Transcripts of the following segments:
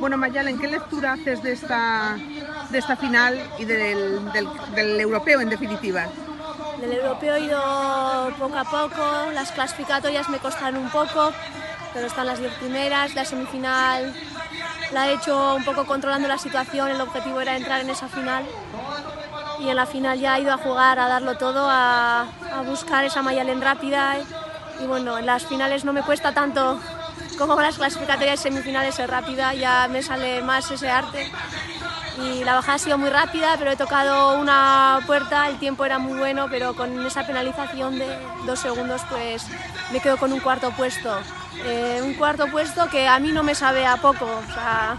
Bueno, Mayalen, ¿qué lectura haces de esta final y del europeo en definitiva? Del europeo he ido poco a poco, las clasificatorias me costaron un poco, pero están las 10 primeras, la semifinal la he hecho un poco controlando la situación, el objetivo era entrar en esa final y en la final ya he ido a jugar, a darlo todo, a buscar esa Mayalen rápida y bueno, en las finales no me cuesta tanto como con las clasificatorias y semifinales ser rápida, ya me sale más ese arte. Y la bajada ha sido muy rápida, pero he tocado una puerta, el tiempo era muy bueno, pero con esa penalización de 2 segundos pues me quedo con un cuarto puesto. Un cuarto puesto que a mí no me sabe a poco, o sea,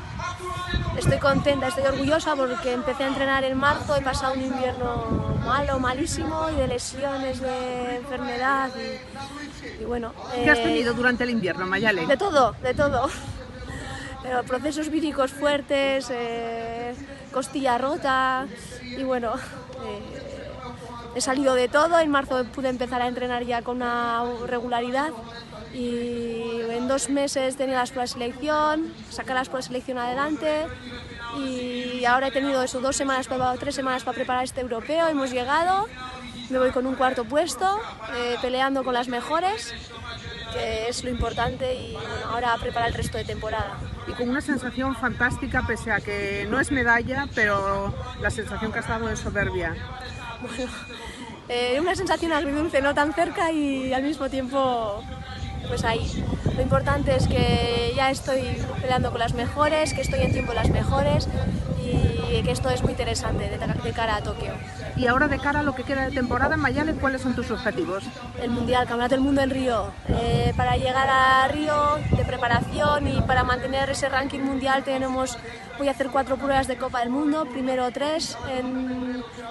estoy contenta, estoy orgullosa porque empecé a entrenar en marzo, he pasado un invierno malo, malísimo, y de lesiones, de enfermedad y bueno. ¿Qué has tenido durante el invierno, Mayalen? De todo, de todo. Pero procesos víricos fuertes, costilla rota y bueno, he salido de todo. En marzo pude empezar a entrenar ya con una regularidad y en 2 meses tenía las pruebas de selección, sacar las pruebas de selección adelante y ahora he tenido eso, 2 semanas, 3 semanas para preparar este europeo, hemos llegado, me voy con un cuarto puesto, peleando con las mejores, que es lo importante y bueno, ahora a preparar el resto de temporada. Y con una sensación fantástica, pese a que no es medalla, pero la sensación que has dado es soberbia. Bueno, una sensación agridulce, no tan cerca y al mismo tiempo pues ahí. Lo importante es que ya estoy peleando con las mejores, que estoy en tiempo las mejores y que esto es muy interesante de cara a Tokio. Y ahora de cara a lo que queda de temporada, Mayalen, ¿cuáles son tus objetivos? El Mundial, el Campeonato del Mundo en Río. Para llegar a Río de preparación y para mantener ese ranking mundial voy a hacer 4 pruebas de Copa del Mundo, primero 3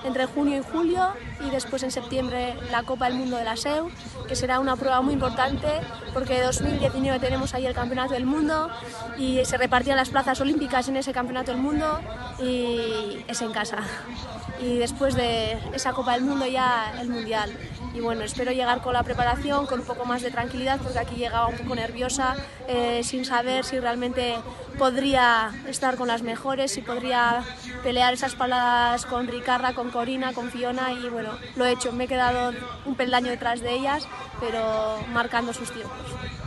entre junio y julio y después en septiembre la Copa del Mundo de la SEU, que será una prueba muy importante porque en 2019 tenemos ahí el Campeonato del Mundo y se repartían las plazas olímpicas en ese Campeonato del Mundo y es en casa. Y después de esa Copa del Mundo ya el Mundial. Y bueno, espero llegar con la preparación con un poco más de tranquilidad porque aquí llegaba un poco nerviosa, sin saber si realmente podría estar con las mejores, si podría pelear esas paladas con Ricarda, con Corina, con Fiona y bueno, lo he hecho, me he quedado un peldaño detrás de ellas, pero marcando sus tiempos.